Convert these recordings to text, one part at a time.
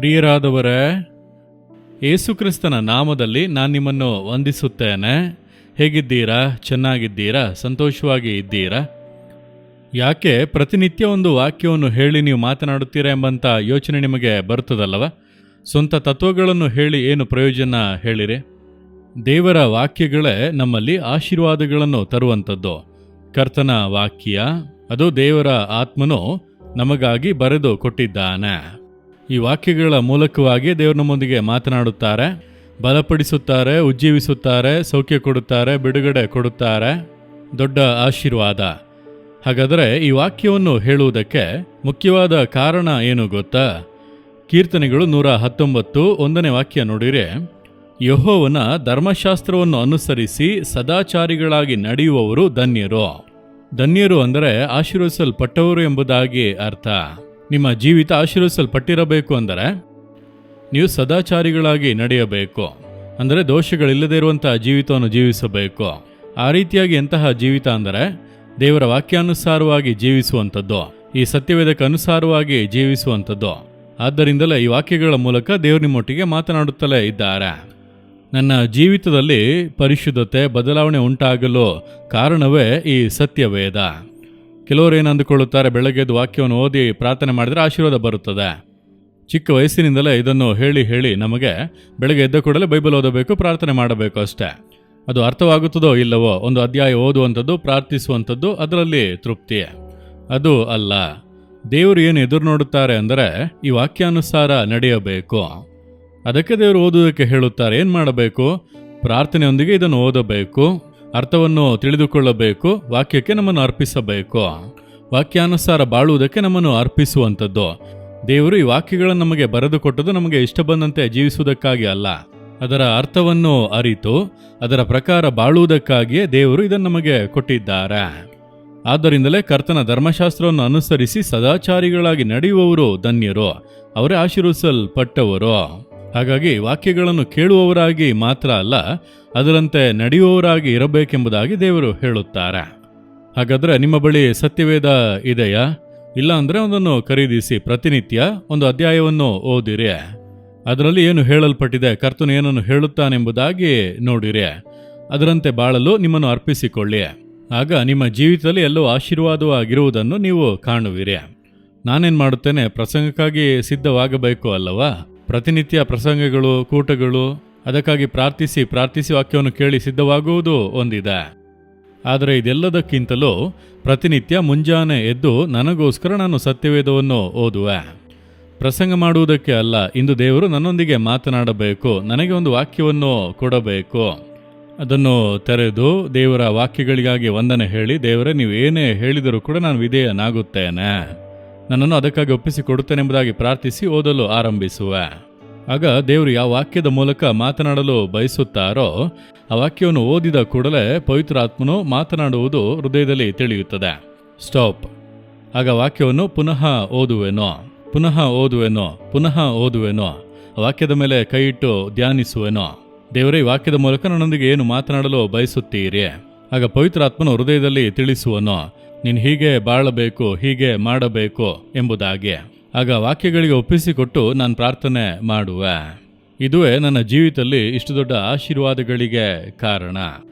ಪ್ರಿಯರಾದವರೇ, ಯೇಸುಕ್ರಿಸ್ತನ ನಾಮದಲ್ಲಿ ನಾನು ನಿಮ್ಮನ್ನು ವಂದಿಸುತ್ತೇನೆ. ಹೇಗಿದ್ದೀರಾ? ಚೆನ್ನಾಗಿದ್ದೀರಾ? ಸಂತೋಷವಾಗಿ ಇದ್ದೀರಾ? ಯಾಕೆ ಪ್ರತಿನಿತ್ಯ ಒಂದು ವಾಕ್ಯವನ್ನು ಹೇಳಿ ನೀವು ಮಾತನಾಡುತ್ತೀರಾ ಎಂಬಂಥ ಯೋಚನೆ ನಿಮಗೆ ಬರ್ತದಲ್ಲವ? ಸ್ವಂತ ತತ್ವಗಳನ್ನು ಹೇಳಿ ಏನು ಪ್ರಯೋಜನ ಹೇಳಿರಿ? ದೇವರ ವಾಕ್ಯಗಳೇ ನಮ್ಮಲ್ಲಿ ಆಶೀರ್ವಾದಗಳನ್ನು ತರುವಂಥದ್ದು. ಕರ್ತನ ವಾಕ್ಯ ಅದು ದೇವರ ಆತ್ಮನು ನಮಗಾಗಿ ಬರೆದು ಕೊಟ್ಟಿದ್ದಾನೆ. ಈ ವಾಕ್ಯಗಳ ಮೂಲಕವಾಗಿ ದೇವರು ನಮ್ಮೊಂದಿಗೆ ಮಾತನಾಡುತ್ತಾರೆ, ಬಲಪಡಿಸುತ್ತಾರೆ, ಉಜ್ಜೀವಿಸುತ್ತಾರೆ, ಸೌಖ್ಯ ಕೊಡುತ್ತಾರೆ, ಬಿಡುಗಡೆ ಕೊಡುತ್ತಾರೆ. ದೊಡ್ಡ ಆಶೀರ್ವಾದ. ಹಾಗಾದರೆ ಈ ವಾಕ್ಯವನ್ನು ಹೇಳುವುದಕ್ಕೆ ಮುಖ್ಯವಾದ ಕಾರಣ ಏನು ಗೊತ್ತಾ? ಕೀರ್ತನೆಗಳು 119 1ನೇ ವಾಕ್ಯ ನೋಡಿರೆ, ಯೆಹೋವನ ಧರ್ಮಶಾಸ್ತ್ರವನ್ನು ಅನುಸರಿಸಿ ಸದಾಚಾರಿಗಳಾಗಿ ನಡೆಯುವವರು ಧನ್ಯರು. ಧನ್ಯರು ಅಂದರೆ ಆಶೀರ್ವದಿಸಲ್ಪಟ್ಟವರು ಎಂಬುದಾಗಿ ಅರ್ಥ. ನಿಮ್ಮ ಜೀವಿತ ಆಶೀರ್ವದಿಸಲ್ಪಟ್ಟಿರಬೇಕು ಅಂದರೆ ನೀವು ಸದಾಚಾರಿಗಳಾಗಿ ನಡೆಯಬೇಕು. ಅಂದರೆ ದೋಷಗಳಿಲ್ಲದೇ ಇರುವಂತಹ ಜೀವಿತವನ್ನು ಜೀವಿಸಬೇಕು. ಆ ರೀತಿಯಾಗಿ ಎಂತಹ ಜೀವಿತ ಅಂದರೆ ದೇವರ ವಾಕ್ಯಾನುಸಾರವಾಗಿ ಜೀವಿಸುವಂಥದ್ದು, ಈ ಸತ್ಯವೇದಕ್ಕೆ ಅನುಸಾರವಾಗಿ ಜೀವಿಸುವಂಥದ್ದು. ಆದ್ದರಿಂದಲೇ ಈ ವಾಕ್ಯಗಳ ಮೂಲಕ ದೇವರು ನಿಮ್ಮೊಟ್ಟಿಗೆ ಮಾತನಾಡುತ್ತಲೇ ಇದ್ದಾರೆ. ನನ್ನ ಜೀವಿತದಲ್ಲಿ ಪರಿಶುದ್ಧತೆ, ಬದಲಾವಣೆ ಉಂಟಾಗಲು ಕಾರಣವೇ ಈ ಸತ್ಯವೇದ. ಕೆಲವರು ಏನು ಅಂದುಕೊಳ್ಳುತ್ತಾರೆ, ಬೆಳಗ್ಗೆದ್ದು ವಾಕ್ಯವನ್ನು ಓದಿ ಪ್ರಾರ್ಥನೆ ಮಾಡಿದರೆ ಆಶೀರ್ವಾದ ಬರುತ್ತದೆ. ಚಿಕ್ಕ ವಯಸ್ಸಿನಿಂದಲೇ ಇದನ್ನು ಹೇಳಿ ನಮಗೆ ಬೆಳಗ್ಗೆ ಎದ್ದ ಕೂಡಲೇ ಬೈಬಲ್ ಓದಬೇಕು, ಪ್ರಾರ್ಥನೆ ಮಾಡಬೇಕು ಅಷ್ಟೇ. ಅದು ಅರ್ಥವಾಗುತ್ತದೋ ಇಲ್ಲವೋ, ಒಂದು ಅಧ್ಯಾಯ ಓದುವಂಥದ್ದು, ಪ್ರಾರ್ಥಿಸುವಂಥದ್ದು, ಅದರಲ್ಲಿ ತೃಪ್ತಿ. ಅದು ಅಲ್ಲ. ದೇವರು ಏನು ಎದುರು ನೋಡುತ್ತಾರೆ ಅಂದರೆ ಈ ವಾಕ್ಯಾನುಸಾರ ನಡೆಯಬೇಕು. ಅದಕ್ಕೆ ದೇವರು ಓದುವುದಕ್ಕೆ ಹೇಳುತ್ತಾರೆ. ಏನು ಮಾಡಬೇಕು? ಪ್ರಾರ್ಥನೆಯೊಂದಿಗೆ ಇದನ್ನು ಓದಬೇಕು, ಅರ್ಥವನ್ನು ತಿಳಿದುಕೊಳ್ಳಬೇಕು, ವಾಕ್ಯಕ್ಕೆ ನಮ್ಮನ್ನು ಅರ್ಪಿಸಬೇಕು. ವಾಕ್ಯಾನುಸಾರ ಬಾಳುವುದಕ್ಕೆ ನಮ್ಮನ್ನು ಅರ್ಪಿಸುವಂಥದ್ದು. ದೇವರು ಈ ವಾಕ್ಯಗಳನ್ನು ನಮಗೆ ಬರೆದು ಕೊಟ್ಟದ್ದು ನಮಗೆ ಇಷ್ಟ ಬಂದಂತೆ ಜೀವಿಸುವುದಕ್ಕಾಗಿ ಅಲ್ಲ, ಅದರ ಅರ್ಥವನ್ನು ಅರಿತು ಅದರ ಪ್ರಕಾರ ಬಾಳುವುದಕ್ಕಾಗಿಯೇ ದೇವರು ಇದನ್ನು ನಮಗೆ ಕೊಟ್ಟಿದ್ದಾರೆ. ಆದ್ದರಿಂದಲೇ ಕರ್ತನ ಧರ್ಮಶಾಸ್ತ್ರವನ್ನು ಅನುಸರಿಸಿ ಸದಾಚಾರಿಗಳಾಗಿ ನಡೆಯುವವರು ಧನ್ಯರು, ಅವರೇ ಆಶೀರ್ವದಿಸಲ್ಪಟ್ಟವರು. ಹಾಗಾಗಿ ವಾಕ್ಯಗಳನ್ನು ಕೇಳುವವರಾಗಿ ಮಾತ್ರ ಅಲ್ಲ, ಅದರಂತೆ ನಡೆಯುವವರಾಗಿ ಇರಬೇಕೆಂಬುದಾಗಿ ದೇವರು ಹೇಳುತ್ತಾರೆ. ಹಾಗಾದರೆ ನಿಮ್ಮ ಬಳಿ ಸತ್ಯವೇದ ಇದೆಯಾ? ಇಲ್ಲ ಅಂದರೆ ಒಂದನ್ನು ಖರೀದಿಸಿ ಪ್ರತಿನಿತ್ಯ ಒಂದು ಅಧ್ಯಾಯವನ್ನು ಓದಿರಿ. ಅದರಲ್ಲಿ ಏನು ಹೇಳಲ್ಪಟ್ಟಿದೆ, ಕರ್ತನು ಏನನ್ನು ಹೇಳುತ್ತಾನೆಂಬುದಾಗಿ ನೋಡಿರಿ. ಅದರಂತೆ ಬಾಳಲು ನಿಮ್ಮನ್ನು ಅರ್ಪಿಸಿಕೊಳ್ಳಿ. ಆಗ ನಿಮ್ಮ ಜೀವಿತದಲ್ಲಿ ಎಲ್ಲೋ ಆಶೀರ್ವಾದವಾಗಿರುವುದನ್ನು ನೀವು ಕಾಣುವಿರಿ. ನಾನೇನು ಮಾಡುತ್ತೇನೆ? ಪ್ರಸಂಗಕ್ಕಾಗಿ ಸಿದ್ಧವಾಗಬೇಕು ಅಲ್ಲವಾ? ಪ್ರತಿನಿತ್ಯ ಪ್ರಸಂಗಗಳು, ಕೂಟಗಳು, ಅದಕ್ಕಾಗಿ ಪ್ರಾರ್ಥಿಸಿ ವಾಕ್ಯವನ್ನು ಕೇಳಿ ಸಿದ್ಧವಾಗುವುದು ಒಂದಿದೆ. ಆದರೆ ಇದೆಲ್ಲದಕ್ಕಿಂತಲೂ ಪ್ರತಿನಿತ್ಯ ಮುಂಜಾನೆ ಎದ್ದು ನನಗೋಸ್ಕರ ನಾನು ಸತ್ಯವೇದವನ್ನು ಓದುವೆ. ಪ್ರಸಂಗ ಮಾಡುವುದಕ್ಕೆ ಅಲ್ಲ. ಇಂದು ದೇವರು ನನ್ನೊಂದಿಗೆ ಮಾತನಾಡಬೇಕು, ನನಗೆ ಒಂದು ವಾಕ್ಯವನ್ನು ಕೊಡಬೇಕು. ಅದನ್ನು ತೆರೆದು ದೇವರ ವಾಕ್ಯಗಳಿಗಾಗಿ ವಂದನೆ ಹೇಳಿ, ದೇವರೇ ನೀವು ಏನೇ ಹೇಳಿದರೂ ಕೂಡ ನಾನು ವಿಧೇಯನಾಗುತ್ತೇನೆ, ನನ್ನನ್ನು ಅದಕ್ಕಾಗಿ ಒಪ್ಪಿಸಿಕೊಡುತ್ತೇನೆ ಎಂಬುದಾಗಿ ಪ್ರಾರ್ಥಿಸಿ ಓದಲು ಆರಂಭಿಸುವೆ. ಆಗ ದೇವರು ಯಾವ ವಾಕ್ಯದ ಮೂಲಕ ಮಾತನಾಡಲು ಬಯಸುತ್ತಾರೋ ಆ ವಾಕ್ಯವನ್ನು ಓದಿದ ಕೂಡಲೇ ಪವಿತ್ರಾತ್ಮನು ಮಾತನಾಡುವುದು ಹೃದಯದಲ್ಲಿ ತಿಳಿಯುತ್ತದೆ. ಸ್ಟಾಪ್. ಆಗ ವಾಕ್ಯವನ್ನು ಪುನಃ ಓದುವೆನೋ, ಆ ವಾಕ್ಯದ ಮೇಲೆ ಕೈ ಇಟ್ಟು ಧ್ಯಾನಿಸುವೆನೋ. ದೇವರೇ ಈ ವಾಕ್ಯದ ಮೂಲಕ ನನ್ನೊಂದಿಗೆ ಏನು ಮಾತನಾಡಲು ಬಯಸುತ್ತೀರಿ? ಆಗ ಪವಿತ್ರಾತ್ಮನು ಹೃದಯದಲ್ಲಿ ತಿಳಿಸುವನು, ನೀನು ಹೀಗೆ ಬಾಳಬೇಕು, ಹೀಗೆ ಮಾಡಬೇಕು ಎಂಬುದಾಗಿ. ಆಗ ವಾಕ್ಯಗಳಿಗೆ ಒಪ್ಪಿಸಿಕೊಟ್ಟು ನಾನು ಪ್ರಾರ್ಥನೆ ಮಾಡುವೆ. ಇದುವೇ ನನ್ನ ಜೀವಿತದಲ್ಲಿ ಇಷ್ಟು ದೊಡ್ಡ ಆಶೀರ್ವಾದಗಳಿಗೆ ಕಾರಣ.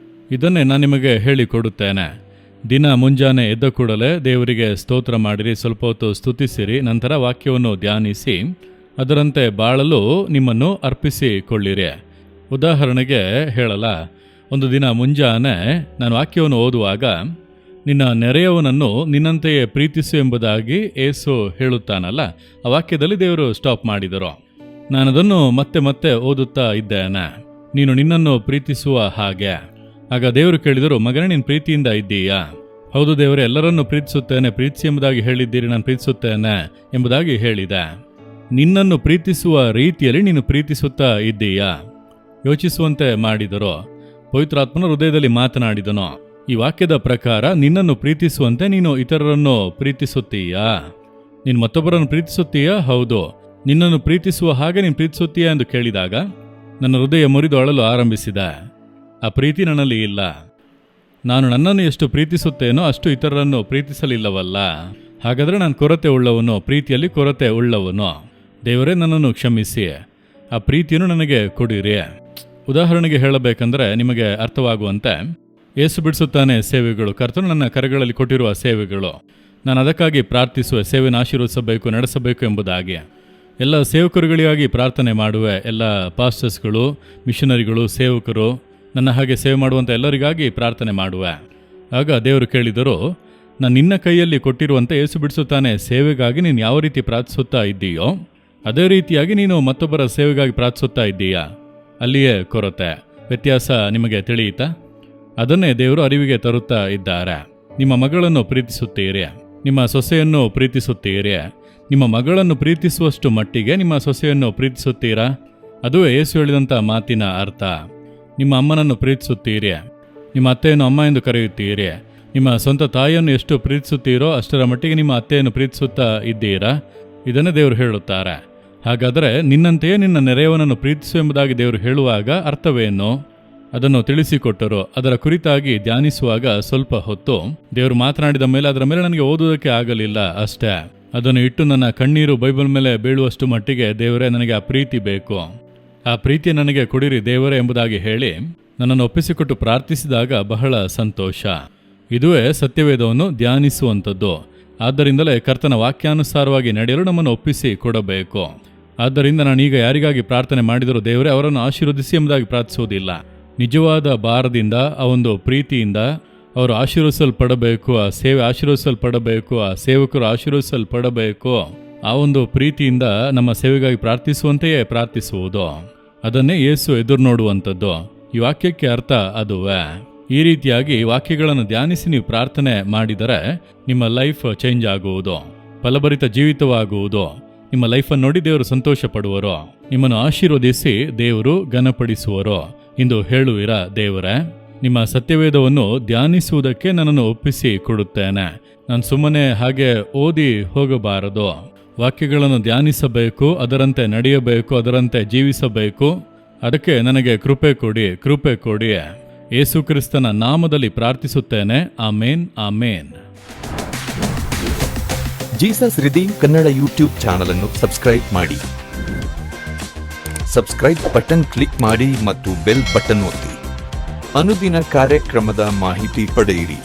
ಇದನ್ನೇ ನಾನು ನಿಮಗೆ ಹೇಳಿಕೊಡುತ್ತೇನೆ. ದಿನ ಮುಂಜಾನೆ ಎದ್ದ ಕೂಡಲೇ ದೇವರಿಗೆ ಸ್ತೋತ್ರ ಮಾಡಿರಿ, ಸ್ವಲ್ಪ ಹೊತ್ತು ಸ್ತುತಿಸಿರಿ, ನಂತರ ವಾಕ್ಯವನ್ನು ಧ್ಯಾನಿಸಿ ಅದರಂತೆ ಬಾಳಲು ನಿಮ್ಮನ್ನು ಅರ್ಪಿಸಿಕೊಳ್ಳಿರಿ. ಉದಾಹರಣೆಗೆ ಹೇಳಲ್ಲ, ಒಂದು ದಿನ ಮುಂಜಾನೆ ನಾನು ವಾಕ್ಯವನ್ನು ಓದುವಾಗ ನಿನ್ನ ನೆರೆಯವನನ್ನು ನಿನ್ನಂತೆಯೇ ಪ್ರೀತಿಸು ಎಂಬುದಾಗಿ ಏಸು ಹೇಳುತ್ತಾನಲ್ಲ, ಆ ವಾಕ್ಯದಲ್ಲಿ ದೇವರು ಸ್ಟಾಪ್ ಮಾಡಿದರು. ನಾನದನ್ನು ಮತ್ತೆ ಓದುತ್ತಾ ಇದ್ದೇನೆ. ನೀನು ನಿನ್ನನ್ನು ಪ್ರೀತಿಸುವ ಹಾಗೆ. ಆಗ ದೇವರು ಕೇಳಿದರು, ಮಗನೇ ನೀನು ಪ್ರೀತಿಯಿಂದ ಇದ್ದೀಯಾ? ಹೌದು ದೇವರೇ, ಎಲ್ಲರನ್ನೂ ಪ್ರೀತಿಸುತ್ತೇನೆ, ಪ್ರೀತಿಸಿ ಎಂಬುದಾಗಿ ಹೇಳಿದ್ದೀರಿ, ನಾನು ಪ್ರೀತಿಸುತ್ತೇನೆ ಎಂಬುದಾಗಿ ಹೇಳಿದೆ. ನಿನ್ನನ್ನು ಪ್ರೀತಿಸುವ ರೀತಿಯಲ್ಲಿ ನೀನು ಪ್ರೀತಿಸುತ್ತಾ ಇದ್ದೀಯಾ? ಯೋಚಿಸುವಂತೆ ಮಾಡಿದರು. ಪವಿತ್ರಾತ್ಮನ ಹೃದಯದಲ್ಲಿ ಮಾತನಾಡಿದನು. ಈ ವಾಕ್ಯದ ಪ್ರಕಾರ ನಿನ್ನನ್ನು ಪ್ರೀತಿಸುವಂತೆ ನೀನು ಇತರರನ್ನು ಪ್ರೀತಿಸುತ್ತೀಯಾ? ನೀನು ಮತ್ತೊಬ್ಬರನ್ನು ಪ್ರೀತಿಸುತ್ತೀಯಾ? ಹೌದು. ನಿನ್ನನ್ನು ಪ್ರೀತಿಸುವ ಹಾಗೆ ನೀನು ಪ್ರೀತಿಸುತ್ತೀಯಾ ಎಂದು ಕೇಳಿದಾಗ ನನ್ನ ಹೃದಯ ಮುರಿದು ಅಳಲು ಆರಂಭಿಸಿದೆ. ಆ ಪ್ರೀತಿ ನನ್ನಲ್ಲಿ ಇಲ್ಲ. ನಾನು ನನ್ನನ್ನು ಎಷ್ಟು ಪ್ರೀತಿಸುತ್ತೇನೋ ಅಷ್ಟು ಇತರರನ್ನು ಪ್ರೀತಿಸಲಿಲ್ಲವಲ್ಲ. ಹಾಗಾದರೆ ನಾನು ಕೊರತೆ ಉಳ್ಳವನು, ಪ್ರೀತಿಯಲ್ಲಿ ಕೊರತೆ ಉಳ್ಳವನು. ದೇವರೇ ನನ್ನನ್ನು ಕ್ಷಮಿಸಿ, ಆ ಪ್ರೀತಿಯನ್ನು ನನಗೆ ಕೊಡಿರಿ. ಉದಾಹರಣೆಗೆ ಹೇಳಬೇಕಂದ್ರೆ ನಿಮಗೆ ಅರ್ಥವಾಗುವಂತೆ, ಏಸು ಬಿಡಿಸುತ್ತಾನೆ ಸೇವೆಗಳು ಕರ್ತನು ನನ್ನ ಕರೆಗಳಲ್ಲಿ ಕೊಟ್ಟಿರುವ ಸೇವೆಗಳು. ನಾನು ಅದಕ್ಕಾಗಿ ಪ್ರಾರ್ಥಿಸುವೆ, ಸೇವೆಯನ್ನು ಆಶೀರ್ವದಿಸಬೇಕು, ನಡೆಸಬೇಕು ಎಂಬುದಾಗಿ. ಎಲ್ಲ ಸೇವಕರುಗಳಿಗಾಗಿ ಪ್ರಾರ್ಥನೆ ಮಾಡುವೆ. ಎಲ್ಲ ಪಾಸ್ಟರ್ಸ್ಗಳು, ಮಿಷನರಿಗಳು, ಸೇವಕರು, ನನ್ನ ಹಾಗೆ ಸೇವೆ ಮಾಡುವಂಥ ಎಲ್ಲರಿಗಾಗಿ ಪ್ರಾರ್ಥನೆ ಮಾಡುವೆ. ಆಗ ದೇವರು ಕೇಳಿದರು, ನಾನು ನಿನ್ನ ಕೈಯಲ್ಲಿ ಕೊಟ್ಟಿರುವಂತೆ ಏಸು ಬಿಡಿಸುತ್ತಾನೆ ಸೇವೆಗಾಗಿ ನೀನು ಯಾವ ರೀತಿ ಪ್ರಾರ್ಥಿಸುತ್ತಾ ಇದ್ದೀಯೋ ಅದೇ ರೀತಿಯಾಗಿ ನೀನು ಮತ್ತೊಬ್ಬರ ಸೇವೆಗಾಗಿ ಪ್ರಾರ್ಥಿಸುತ್ತಾ ಇದ್ದೀಯಾ? ಅಲ್ಲಿಯೇ ಕೊರತೆ, ವ್ಯತ್ಯಾಸ ನಿಮಗೆ ತಿಳಿಯಿತಾ? ಅದನ್ನೇ ದೇವರು ಅರಿವಿಗೆ ತರುತ್ತಾ ಇದ್ದಾರೆ. ನಿಮ್ಮ ಮಗಳನ್ನು ಪ್ರೀತಿಸುತ್ತೀರಿ, ನಿಮ್ಮ ಸೊಸೆಯನ್ನು ಪ್ರೀತಿಸುತ್ತೀರಿ. ನಿಮ್ಮ ಮಗಳನ್ನು ಪ್ರೀತಿಸುವಷ್ಟು ಮಟ್ಟಿಗೆ ನಿಮ್ಮ ಸೊಸೆಯನ್ನು ಪ್ರೀತಿಸುತ್ತೀರಾ? ಅದುವೇ ಯೇಸು ಹೇಳಿದಂಥ ಮಾತಿನ ಅರ್ಥ. ನಿಮ್ಮ ಅಮ್ಮನನ್ನು ಪ್ರೀತಿಸುತ್ತೀರಿ, ನಿಮ್ಮ ಅತ್ತೆಯನ್ನು ಅಮ್ಮ ಎಂದು ಕರೆಯುತ್ತೀರಿ. ನಿಮ್ಮ ಸ್ವಂತ ತಾಯಿಯನ್ನು ಎಷ್ಟು ಪ್ರೀತಿಸುತ್ತೀರೋ ಅಷ್ಟರ ಮಟ್ಟಿಗೆ ನಿಮ್ಮ ಅತ್ತೆಯನ್ನು ಪ್ರೀತಿಸುತ್ತಾ ಇದ್ದೀರಾ? ಇದನ್ನೇ ದೇವರು ಹೇಳುತ್ತಾರೆ. ಹಾಗಾದರೆ ನಿನ್ನಂತೆಯೇ ನಿನ್ನ ನೆರೆಯವನನ್ನು ಪ್ರೀತಿಸು ಎಂಬುದಾಗಿ ದೇವರು ಹೇಳುವಾಗ ಅರ್ಥವೇನು? ಅದನ್ನು ತಿಳಿಸಿಕೊಟ್ಟರು. ಅದರ ಕುರಿತಾಗಿ ಧ್ಯಾನಿಸುವಾಗ ಸ್ವಲ್ಪ ಹೊತ್ತು ದೇವರು ಮಾತನಾಡಿದ ಮೇಲೆ ಅದರ ಮೇಲೆ ನನಗೆ ಓದುವುದಕ್ಕೆ ಆಗಲಿಲ್ಲ ಅಷ್ಟೇ. ಅದನ್ನು ಇಟ್ಟು ನನ್ನ ಕಣ್ಣೀರು ಬೈಬಲ್ ಮೇಲೆ ಬೀಳುವಷ್ಟು ಮಟ್ಟಿಗೆ ದೇವರೇ ನನಗೆ ಆ ಪ್ರೀತಿ ಬೇಕು, ಆ ಪ್ರೀತಿ ನನಗೆ ಕೊಡಿರಿ ದೇವರೇ ಎಂಬುದಾಗಿ ಹೇಳಿ ನನ್ನನ್ನು ಒಪ್ಪಿಸಿಕೊಟ್ಟು ಪ್ರಾರ್ಥಿಸಿದಾಗ ಬಹಳ ಸಂತೋಷ. ಇದುವೇ ಸತ್ಯವೇದವನ್ನು ಧ್ಯಾನಿಸುವಂಥದ್ದು. ಆದ್ದರಿಂದಲೇ ಕರ್ತನ ವಾಕ್ಯಾನುಸಾರವಾಗಿ ನಡೆಯಲು ನಮ್ಮನ್ನು ಒಪ್ಪಿಸಿ ಕೊಡಬೇಕು. ಆದ್ದರಿಂದ ನಾನೀಗ ಯಾರಿಗಾಗಿ ಪ್ರಾರ್ಥನೆ ಮಾಡಿದರೂ ದೇವರೇ ಅವರನ್ನು ಆಶೀರ್ವದಿಸಿ ಎಂಬುದಾಗಿ ಪ್ರಾರ್ಥಿಸುವುದಿಲ್ಲ. ನಿಜವಾದ ಭಾರದಿಂದ, ಆ ಒಂದು ಪ್ರೀತಿಯಿಂದ ಅವರು ಆಶೀರ್ವದಿಸಲ್ಪಡಬೇಕು, ಆ ಸೇವೆ ಆಶೀರ್ವದಿಸಲ್ಪಡಬೇಕು, ಆ ಸೇವಕರು ಆಶೀರ್ವದಿಸಲ್ಪಡಬೇಕು. ಆ ಒಂದು ಪ್ರೀತಿಯಿಂದ ನಮ್ಮ ಸೇವೆಗಾಗಿ ಪ್ರಾರ್ಥಿಸುವಂತೆಯೇ ಪ್ರಾರ್ಥಿಸುವುದು. ಅದನ್ನೇ ಯೇಸು ಎದುರು ನೋಡುವಂಥದ್ದು. ಈ ವಾಕ್ಯಕ್ಕೆ ಅರ್ಥ ಅದುವೇ. ಈ ರೀತಿಯಾಗಿ ವಾಕ್ಯಗಳನ್ನು ಧ್ಯಾನಿಸಿ ನೀವು ಪ್ರಾರ್ಥನೆ ಮಾಡಿದರೆ ನಿಮ್ಮ ಲೈಫ್ ಚೇಂಜ್ ಆಗುವುದು, ಫಲಭರಿತ ಜೀವಿತವಾಗುವುದು. ನಿಮ್ಮ ಲೈಫನ್ನು ನೋಡಿ ದೇವರು ಸಂತೋಷ ಪಡುವರು, ನಿಮ್ಮನ್ನು ಆಶೀರ್ವದಿಸಿ ದೇವರು ಘನಪಡಿಸುವರು ಎಂದು ಹೇಳುವಿರಾ? ದೇವರೇ, ನಿಮ್ಮ ಸತ್ಯವೇದವನ್ನು ಧ್ಯಾನಿಸುವುದಕ್ಕೆ ನನ್ನನ್ನು ಒಪ್ಪಿಸಿ ಕೊಡುತ್ತೇನೆ. ನಾನು ಸುಮ್ಮನೆ ಹಾಗೆ ಓದಿ ಹೋಗಬಾರದು. ವಾಕ್ಯಗಳನ್ನು ಧ್ಯಾನಿಸಬೇಕು, ಅದರಂತೆ ನಡೆಯಬೇಕು, ಅದರಂತೆ ಜೀವಿಸಬೇಕು. ಅದಕ್ಕೆ ನನಗೆ ಕೃಪೆ ಕೊಡಿ, ಕೃಪೆ ಕೊಡಿ. ಯೇಸು ಕ್ರಿಸ್ತನ ನಾಮದಲ್ಲಿ ಪ್ರಾರ್ಥಿಸುತ್ತೇನೆ. Amen, amen. Jesus redeem Kannada YouTube channel ಅನ್ನು ಸಬ್ಸ್ಕ್ರೈಬ್ ಮಾಡಿ. ಸಬ್ಸ್ಕ್ರೈಬ್ ಬಟನ್ ಕ್ಲಿಕ್ ಮಾಡಿ ಮತ್ತು ಬೆಲ್ ಬಟನ್ ಒತ್ತಿ. ಅನುದಿನ ಕಾರ್ಯಕ್ರಮದ ಮಾಹಿತಿ ಪಡೆಯಿರಿ.